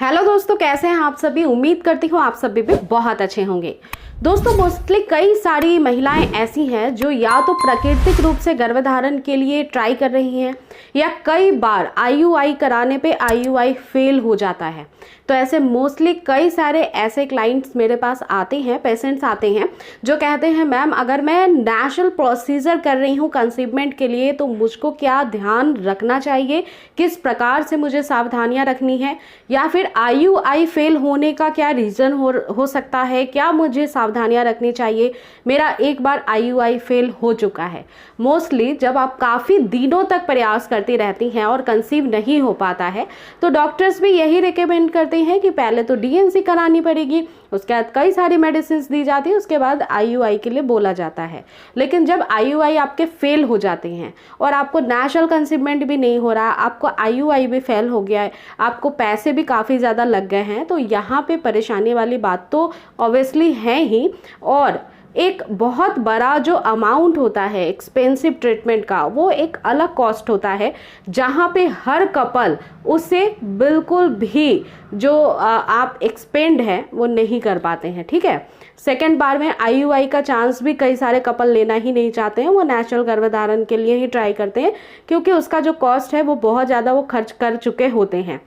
Hello दोस्तों, कैसे हैं आप सभी। उम्मीद करती हूँ आप सभी भी बहुत अच्छे होंगे। दोस्तों, मोस्टली कई सारी महिलाएं ऐसी हैं जो या तो प्राकृतिक रूप से गर्भधारण के लिए ट्राई कर रही हैं या कई बार आईयूआई कराने पे आईयूआई फेल हो जाता है। तो ऐसे मोस्टली कई सारे ऐसे क्लाइंट्स मेरे पास आते हैं, पेशेंट्स आते हैं जो कहते हैं मैम अगर मैं नेचुरल प्रोसीजर कर रही हूँ कंसीवमेंट के लिए तो मुझको क्या ध्यान रखना चाहिए, किस प्रकार से मुझे सावधानियाँ रखनी है, या फिर आईयूआई फेल होने का क्या रीज़न हो सकता है, क्या मुझे सावधानियां रखनी चाहिए। मेरा एक बार आईयूआई फेल हो चुका है। मोस्टली जब आप काफ़ी दिनों तक प्रयास करती रहती हैं और कंसीव नहीं हो पाता है तो डॉक्टर्स भी यही रिकमेंड करते हैं कि पहले तो डीएनसी करानी पड़ेगी, उसके बाद कई सारी मेडिसिन दी जाती है, उसके बाद आईयूआई के लिए बोला जाता है। लेकिन जब आईयूआई आपके फेल हो जाते हैं और आपको नेचुरल कंसीवमेंट भी नहीं हो रहा, आपको आईयूआई भी फेल हो गया है, आपको पैसे भी काफ़ी ज़्यादा लग गए हैं, तो यहाँ पे परेशानी वाली बात तो ऑब्वियसली है ही। और एक बहुत बड़ा जो अमाउंट होता है एक्सपेंसिव ट्रीटमेंट का, वो एक अलग कॉस्ट होता है जहाँ पे हर कपल उसे बिल्कुल भी जो आप एक्सपेंड है वो नहीं कर पाते हैं। ठीक है, सेकेंड बार में आईयूआई का चांस भी कई सारे कपल लेना ही नहीं चाहते हैं, वो नेचुरल गर्भधारण के लिए ही ट्राई करते हैं क्योंकि उसका जो कॉस्ट है वो बहुत ज़्यादा वो खर्च कर चुके होते हैं।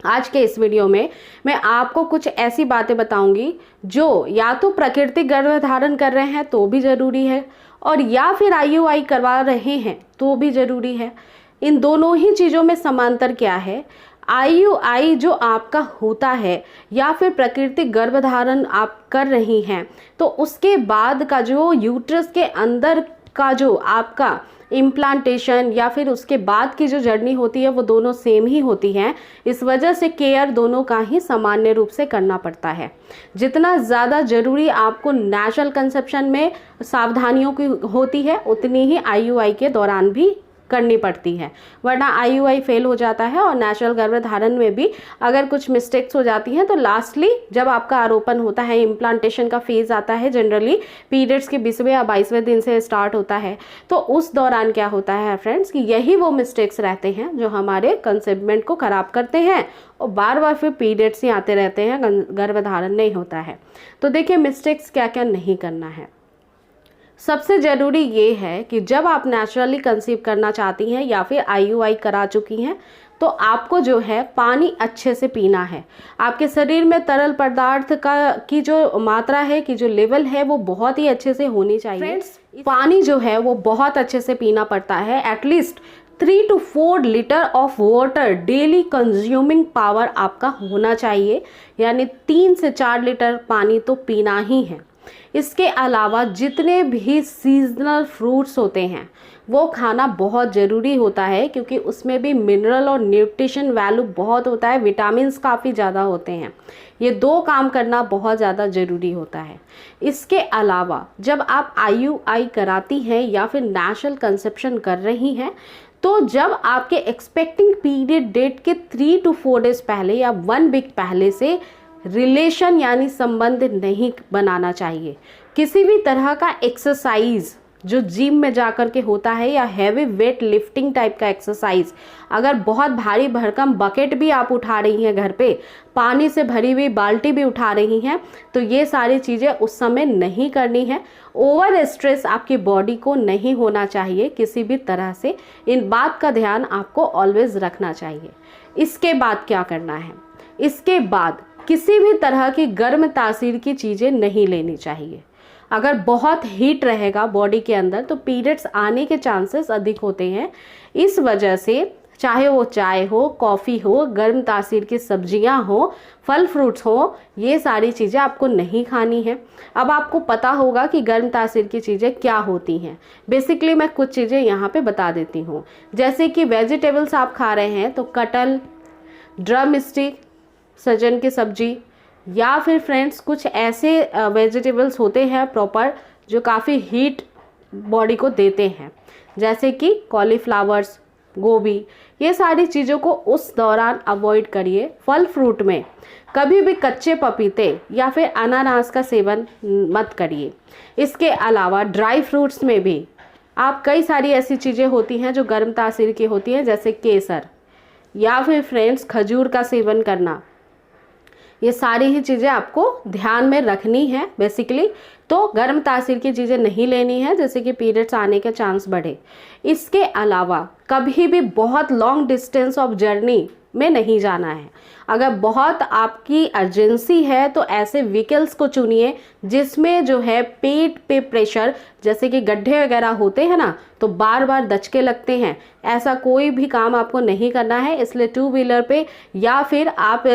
आज के इस वीडियो में मैं आपको कुछ ऐसी बातें बताऊंगी जो या तो प्राकृतिक गर्भधारण कर रहे हैं तो भी ज़रूरी है और या फिर आईयूआई करवा रहे हैं तो भी ज़रूरी है। इन दोनों ही चीज़ों में समांतर क्या है, आईयूआई जो आपका होता है या फिर प्राकृतिक गर्भधारण आप कर रही हैं तो उसके बाद का जो यूट्रस के अंदर का जो आपका इम्प्लांटेशन या फिर उसके बाद की जो जर्नी होती है वो दोनों सेम ही होती हैं। इस वजह से केयर दोनों का ही सामान्य रूप से करना पड़ता है। जितना ज़्यादा ज़रूरी आपको नेचुरल कंसेप्शन में सावधानियों की होती है उतनी ही आईयूआई के दौरान भी करनी पड़ती है, वरना आईयूआई फेल हो जाता है। और नेचुरल गर्भधारण में भी अगर कुछ मिस्टेक्स हो जाती हैं तो लास्टली जब आपका आरोपण होता है, इम्प्लांटेशन का फेज़ आता है, जनरली पीरियड्स के 20वें या 22वें दिन से स्टार्ट होता है, तो उस दौरान क्या होता है फ्रेंड्स कि यही वो मिस्टेक्स रहते हैं जो हमारे कंसेप्टमेंट को ख़राब करते हैं और बार बार फिर पीरियड्स ही आते रहते हैं, गर्भधारण नहीं होता है। तो देखिए मिस्टेक्स क्या क्या नहीं करना है। सबसे ज़रूरी ये है कि जब आप नेचुरली कंसीव करना चाहती हैं या फिर आईयूआई करा चुकी हैं तो आपको जो है पानी अच्छे से पीना है। आपके शरीर में तरल पदार्थ की जो मात्रा है, की जो लेवल है वो बहुत ही अच्छे से होनी चाहिए। फ्रेंड्स, पानी जो है वो बहुत अच्छे से पीना पड़ता है। At least 3 to 4 litre of water daily consuming power आपका होना चाहिए, यानी 3 से 4 लीटर पानी तो पीना ही है। इसके अलावा जितने भी सीजनल फ्रूट्स होते हैं वो खाना बहुत ज़रूरी होता है क्योंकि उसमें भी मिनरल और न्यूट्रिशन वैल्यू बहुत होता है, विटामिन्स काफ़ी ज़्यादा होते हैं। ये दो काम करना बहुत ज़्यादा ज़रूरी होता है। इसके अलावा जब आप आईयूआई कराती हैं या फिर नेचुरल कंसेप्शन कर रही हैं तो जब आपके एक्सपेक्टिंग पीरियड डेट के 3 to 4 डेज पहले या 1 वीक पहले से रिलेशन यानी संबंध नहीं बनाना चाहिए। किसी भी तरह का एक्सरसाइज जो जिम में जाकर के होता है या हैवी वेट लिफ्टिंग टाइप का एक्सरसाइज, अगर बहुत भारी भरकम बकेट भी आप उठा रही हैं, घर पे पानी से भरी हुई बाल्टी भी उठा रही हैं, तो ये सारी चीज़ें उस समय नहीं करनी है। ओवर स्ट्रेस आपकी बॉडी को नहीं होना चाहिए किसी भी तरह से। इन बात का ध्यान आपको ऑलवेज रखना चाहिए। इसके बाद क्या करना है, इसके बाद किसी भी तरह की गर्म तासीर की चीज़ें नहीं लेनी चाहिए। अगर बहुत हीट रहेगा बॉडी के अंदर तो पीरियड्स आने के चांसेस अधिक होते हैं। इस वजह से चाहे वो चाय हो, कॉफ़ी हो, गर्म तासीर की सब्जियां हो, फल फ्रूट्स हो, ये सारी चीज़ें आपको नहीं खानी है। अब आपको पता होगा कि गर्म तासीर की चीज़ें क्या होती हैं। बेसिकली मैं कुछ चीज़ें यहाँ पे बता देती हूँ। जैसे कि वेजिटेबल्स आप खा रहे हैं तो कटल, ड्रम स्टिक, सजन की सब्जी, या फिर फ्रेंड्स कुछ ऐसे वेजिटेबल्स होते हैं प्रॉपर जो काफ़ी हीट बॉडी को देते हैं, जैसे कि कॉलीफ्लावर्स, गोभी, ये सारी चीज़ों को उस दौरान अवॉइड करिए। फल फ्रूट में कभी भी कच्चे पपीते या फिर अनानास का सेवन मत करिए। इसके अलावा ड्राई फ्रूट्स में भी आप कई सारी ऐसी चीज़ें होती हैं जो गर्म तासीर की होती हैं, जैसे केसर या फिर फ्रेंड्स खजूर का सेवन करना, ये सारी ही चीज़ें आपको ध्यान में रखनी है बेसिकली। तो गर्म तासीर की चीज़ें नहीं लेनी है जिससे कि पीरियड्स आने के चांस बढ़े। इसके अलावा कभी भी बहुत लॉन्ग डिस्टेंस ऑफ जर्नी में नहीं जाना है। अगर बहुत आपकी अर्जेंसी है तो ऐसे व्हीकल्स को चुनिए जिसमें जो है पेट पे प्रेशर, जैसे कि गड्ढे वगैरह होते हैं ना, तो बार बार दचके लगते हैं, ऐसा कोई भी काम आपको नहीं करना है। इसलिए 2 व्हीलर पे या फिर आप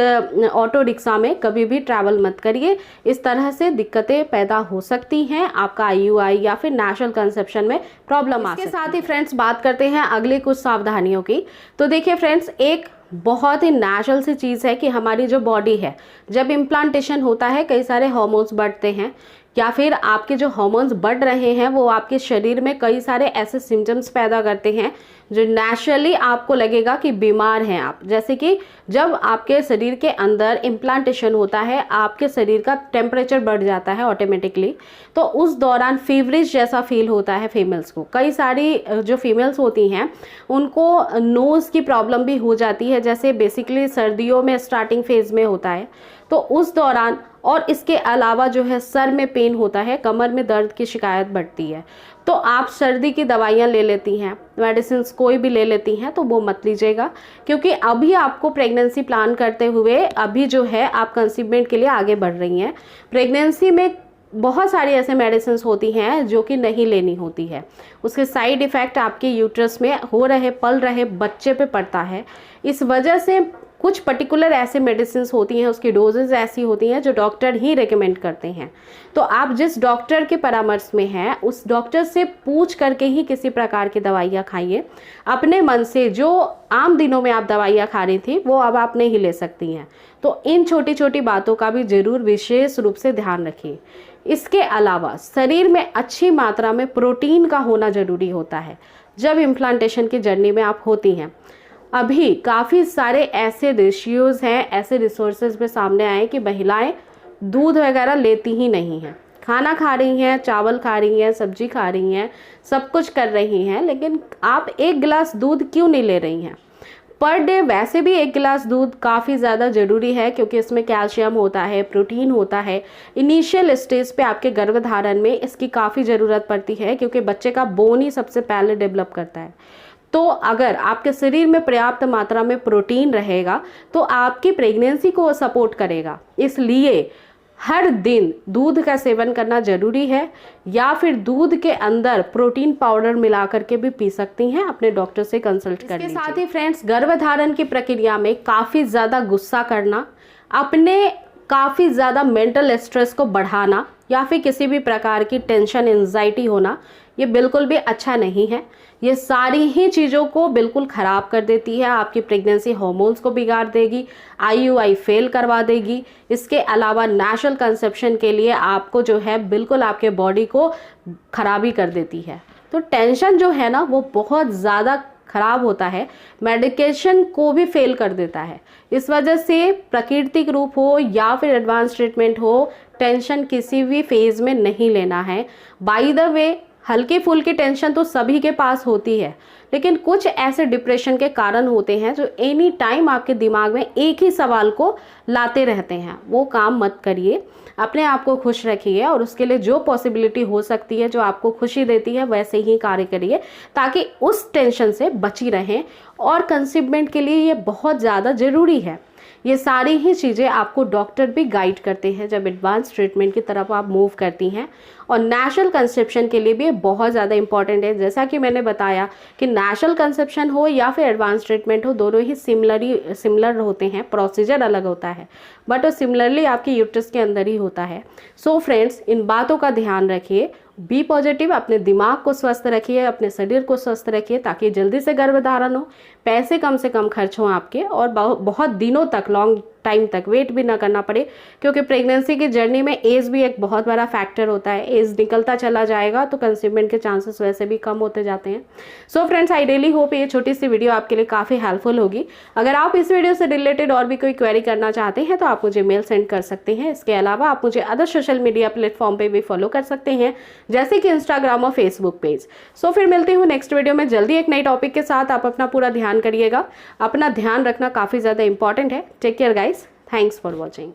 ऑटो रिक्शा में कभी भी ट्रैवल मत करिए। इस तरह से दिक्कतें पैदा हो सकती हैं, आपका IUI या फिर नेशनल कंसेप्शन में प्रॉब्लम आ सकती है। इसके साथ ही फ्रेंड्स बात करते हैं अगली कुछ सावधानियों की। तो देखिए फ्रेंड्स, एक बहुत ही नेचुरल सी चीज़ है कि हमारी जो बॉडी है, जब इम्प्लांटेशन होता है कई सारे हार्मोन्स बढ़ते हैं, या फिर आपके जो हार्मोन्स बढ़ रहे हैं वो आपके शरीर में कई सारे ऐसे सिम्टम्स पैदा करते हैं जो नेचुरली आपको लगेगा कि बीमार हैं आप। जैसे कि जब आपके शरीर के अंदर इम्प्लांटेशन होता है, आपके शरीर का टेम्परेचर बढ़ जाता है ऑटोमेटिकली, तो उस दौरान फीवरिश जैसा फील होता है फीमेल्स को। कई सारी जो फीमेल्स होती हैं उनको नोज़ की प्रॉब्लम भी हो जाती है, जैसे बेसिकली सर्दियों में स्टार्टिंग फेज में होता है, तो उस दौरान। और इसके अलावा जो है सर में पेन होता है, कमर में दर्द की शिकायत बढ़ती है। तो आप सर्दी की दवाइयाँ ले लेती हैं, मेडिसिन कोई भी ले लेती हैं, तो वो मत लीजिएगा, क्योंकि अभी आपको प्रेगनेंसी प्लान करते हुए अभी जो है आप कंसीवमेंट के लिए आगे बढ़ रही हैं। प्रेगनेंसी में बहुत सारी ऐसे मेडिसिन होती हैं जो कि नहीं लेनी होती है, उसके साइड इफ़ेक्ट आपके यूट्रस में हो रहे पल रहे बच्चे पे पड़ता है। इस वजह से कुछ पर्टिकुलर ऐसे मेडिसिन होती हैं, उसकी डोजेज ऐसी होती हैं जो डॉक्टर ही रेकमेंड करते हैं। तो आप जिस डॉक्टर के परामर्श में हैं उस डॉक्टर से पूछ करके ही किसी प्रकार की दवाइयाँ खाइए। अपने मन से जो आम दिनों में आप दवाइयाँ खा रही थी वो अब आप नहीं ले सकती हैं। तो इन छोटी छोटी बातों का भी ज़रूर विशेष रूप से ध्यान रखिए। इसके अलावा शरीर में अच्छी मात्रा में प्रोटीन का होना ज़रूरी होता है जब इम्प्लांटेशन की जर्नी में आप होती हैं। अभी काफ़ी सारे ऐसे रेशियोज़ हैं, ऐसे रिसोर्सेज में सामने आए कि महिलाएं दूध वगैरह लेती ही नहीं हैं, खाना खा रही हैं, चावल खा रही हैं, सब्जी खा रही हैं, सब कुछ कर रही हैं, लेकिन आप 1 गिलास दूध क्यों नहीं ले रही हैं पर डे? वैसे भी 1 गिलास दूध काफ़ी ज़्यादा ज़रूरी है क्योंकि इसमें कैल्शियम होता है, प्रोटीन होता है। इनिशियल स्टेज पे आपके गर्भधारण में इसकी काफ़ी ज़रूरत पड़ती है क्योंकि बच्चे का बोन ही सबसे पहले डेवलप करता है। तो अगर आपके शरीर में पर्याप्त मात्रा में प्रोटीन रहेगा तो आपकी प्रेगनेंसी को सपोर्ट करेगा। इसलिए हर दिन दूध का सेवन करना जरूरी है, या फिर दूध के अंदर प्रोटीन पाउडर मिला करके भी पी सकती हैं, अपने डॉक्टर से कंसल्ट कर लीजिए। इसके साथ ही फ्रेंड्स, गर्भधारण की प्रक्रिया में काफ़ी ज़्यादा गुस्सा करना, अपने काफ़ी ज़्यादा मेंटल स्ट्रेस को बढ़ाना या फिर किसी भी प्रकार की टेंशन, एंजाइटी होना, ये बिल्कुल भी अच्छा नहीं है। ये सारी ही चीज़ों को बिल्कुल ख़राब कर देती है, आपकी प्रेगनेंसी हार्मोन्स को बिगाड़ देगी, IUI फेल करवा देगी। इसके अलावा नेशनल कंसेप्शन के लिए आपको जो है बिल्कुल आपके बॉडी को खराबी कर देती है। तो टेंशन जो है ना वो बहुत ज़्यादा खराब होता है, मेडिकेशन को भी फेल कर देता है। इस वजह से प्राकृतिक रूप हो या फिर एडवांस ट्रीटमेंट हो, टेंशन किसी भी फेज़ में नहीं लेना है। बाय द वे, हल्की फुल्की टेंशन तो सभी के पास होती है, लेकिन कुछ ऐसे डिप्रेशन के कारण होते हैं जो एनी टाइम आपके दिमाग में एक ही सवाल को लाते रहते हैं। वो काम मत करिए, अपने आप को खुश रखिए और उसके लिए जो पॉसिबिलिटी हो सकती है, जो आपको खुशी देती है, वैसे ही कार्य करिए ताकि उस टेंशन से बची रहें। और कंसीवमेंट के लिए ये बहुत ज़्यादा ज़रूरी है। ये सारी ही चीज़ें आपको डॉक्टर भी गाइड करते हैं जब एडवांस ट्रीटमेंट की तरफ आप मूव करती हैं। और नेशनल कंसेप्शन के लिए भी बहुत ज़्यादा इंपॉर्टेंट है। जैसा कि मैंने बताया कि नेशनल कंसेप्शन हो या फिर एडवांस ट्रीटमेंट हो, दोनों ही सिमिलर होते हैं, प्रोसीजर अलग होता है, बट वो सिमिलरली आपके यूट्रस के अंदर ही होता है। सो फ्रेंड्स, इन बातों का ध्यान रखिए, बी पॉजिटिव, अपने दिमाग को स्वस्थ रखिए, अपने शरीर को स्वस्थ रखिए ताकि जल्दी से गर्भधारण हो, पैसे कम से कम खर्च हों आपके, और बहुत दिनों तक, लॉन्ग टाइम तक वेट भी ना करना पड़े, क्योंकि प्रेगनेंसी की जर्नी में एज भी एक बहुत बड़ा फैक्टर होता है। एज निकलता चला जाएगा तो कंसीवमेंट के चांसेस वैसे भी कम होते जाते हैं। So friends, I really hope ये छोटी सी वीडियो आपके लिए काफ़ी हेल्पफुल होगी। अगर आप इस वीडियो से रिलेटेड और भी कोई क्वेरी करना चाहते हैं तो आप मुझे मेल सेंड कर सकते हैं। इसके अलावा आप मुझे अदर सोशल मीडिया प्लेटफॉर्म पर भी फॉलो कर सकते हैं, जैसे कि इंस्टाग्राम और फेसबुक पेज। सो फिर मिलती हूँ नेक्स्ट वीडियो में जल्दी एक नई टॉपिक के साथ। आप अपना पूरा ध्यान करिएगा, अपना ध्यान रखना काफ़ी ज़्यादा इंपॉर्टेंट है। Take care guys, thanks for watching.